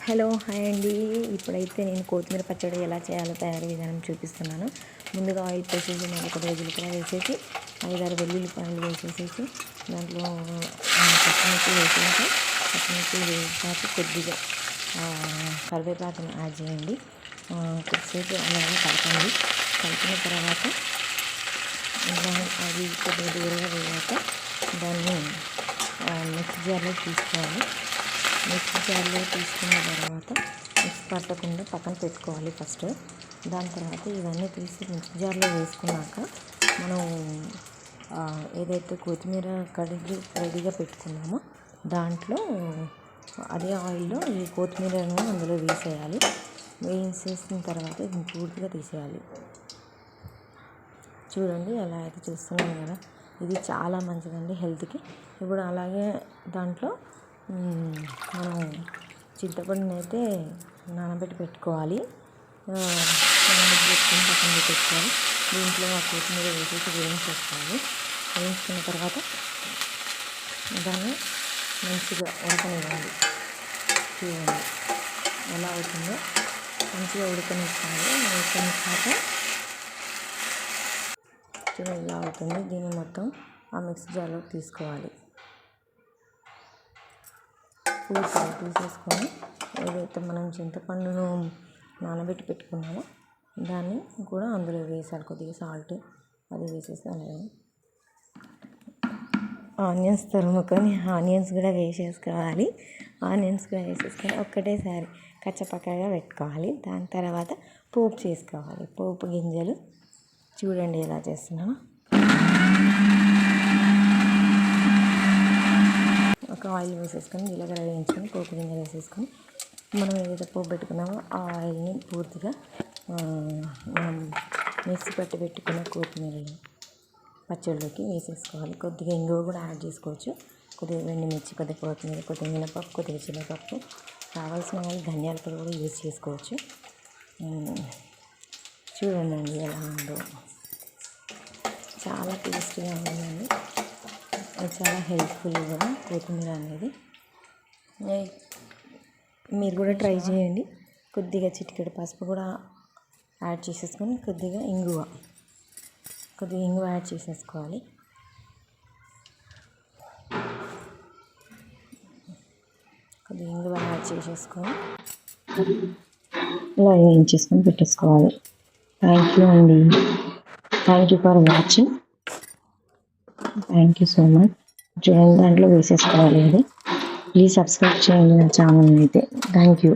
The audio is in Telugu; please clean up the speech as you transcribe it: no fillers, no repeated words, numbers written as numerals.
హలో హాయ్ అండి. ఇప్పుడైతే నేను కొత్తిమీర పచ్చడి ఎలా చేయాలో తయారీ విధానం చూపిస్తున్నాను. ముందుగా ఆయిల్ పోసేసి కొద్దిగా జీలకర్ర వేసేసి 5-6 వెల్లుల్లిపాయలు వేసేసేసి దాంట్లో పచ్చిమిర్చి వేసేసి పచ్చిమిర్చి వేసాక కొద్దిగా కరివేపాకుని యాడ్ చేయండి. కొద్దిసేపు అలాగే కలపండి. కలిపిన తర్వాత అది కొద్దిగా దూరంగా వేయాక దాన్ని మిక్సీ జార్లో తీసుకోవాలి. మిక్సీ జార్లో తీసుకున్న తర్వాత మిక్సీ పట్టకుండా పక్కన పెట్టుకోవాలి ఫస్ట్. దాని తర్వాత ఇవన్నీ తీసి మిక్సీ జార్లో వేసుకున్నాక మనం ఏదైతే కొత్తిమీర కడిగి రెడీగా పెట్టుకున్నామో దాంట్లో అదే ఆయిల్లో ఈ కొత్తిమీరను అందులో వేసేయాలి. వేసేసిన తర్వాత ఇది పూర్తిగా తీసేయాలి. చూడండి ఎలా అయితే చూస్తున్నాం కదా, ఇది చాలా మంచిదండి హెల్త్కి. ఇప్పుడు అలాగే దాంట్లో మనం చింతపండుని అయితే నానబెట్టి పెట్టుకోవాలి. నానబెట్టి పెట్టుకుని పక్కన పెట్టుకోవాలి. దీంట్లో ఆ కొత్తిమీర వేసేసి వేయించేసుకోవాలి. వేయించుకున్న తర్వాత దాన్ని మంచిగా ఉడకనివ్వాలి. చూడండి ఎలా అవుతుందో, మంచిగా ఉడకనిచ్చాలి. ఉడకనిచ్చాక చూడండి ఎలా అవుతుంది. దీన్ని మొత్తం ఆ మిక్సీ జార్లో తీసుకోవాలి. తీసేసుకొని ఏదైతే మనం చింతపండును నానబెట్టి పెట్టుకున్నామో దాన్ని కూడా అందులో వేసాలి. కొద్దిగా సాల్ట్ అది వేసేసి అలాగే ఆనియన్స్ తరుముకొని ఆనియన్స్ కూడా వేసేసుకోవాలి. ఆనియన్స్ కూడా వేసేసుకొని ఒక్కటేసారి కచ్చపక్కగా పెట్టుకోవాలి. దాని తర్వాత పోపు చేసుకోవాలి. పోపు గింజలు చూడండి ఎలా చేస్తున్నాను. ఒక ఆయిల్ వేసేసుకొని జీలకర్ర వేయించుకొని పోపు గింజలు వేసేసుకొని మనం ఏదైతే పోపు పెట్టుకున్నామో ఆ ఆయిల్ని పూర్తిగా మనం మిక్సీ పట్టి పెట్టుకున్న కొత్తిమీర పచ్చడిలోకి వేసేసుకోవాలి. కొద్దిగా ఇంగువ కూడా యాడ్ చేసుకోవచ్చు. కొద్దిగా ఎండుమిర్చి, కొద్దిగా కొత్తిమీర, కొద్దిగా మినపప్పు, కొద్దిగా శనగపప్పు, కావాల్సిన వాళ్ళు ధనియాల పొడి కూడా యూజ్ చేసుకోవచ్చు. చూడండి ఎలా ఉందో, చాలా టేస్టీగా ఉందండి. చాలా హెల్ప్ఫుల్ కూడా కొత్తిమీర అనేది. మీరు కూడా ట్రై చేయండి. కొద్దిగా చిటికెడు పసుపు కూడా యాడ్ చేసేసుకొని కొద్దిగా ఇంగువ యాడ్ చేసేసుకోవాలి. కొద్దిగా ఇంగువ యాడ్ చేసేసుకొని ఇలా వేయించేసుకొని పెట్టేసుకోవాలి. థ్యాంక్ యూ అండి. Thank you for watching. Thank you so much. చూడండి దాంట్లో వేసేసుకోవాలి. అది ప్లీజ్ సబ్స్క్రైబ్ చేయండి నా ఛానల్ అయితే. Thank you.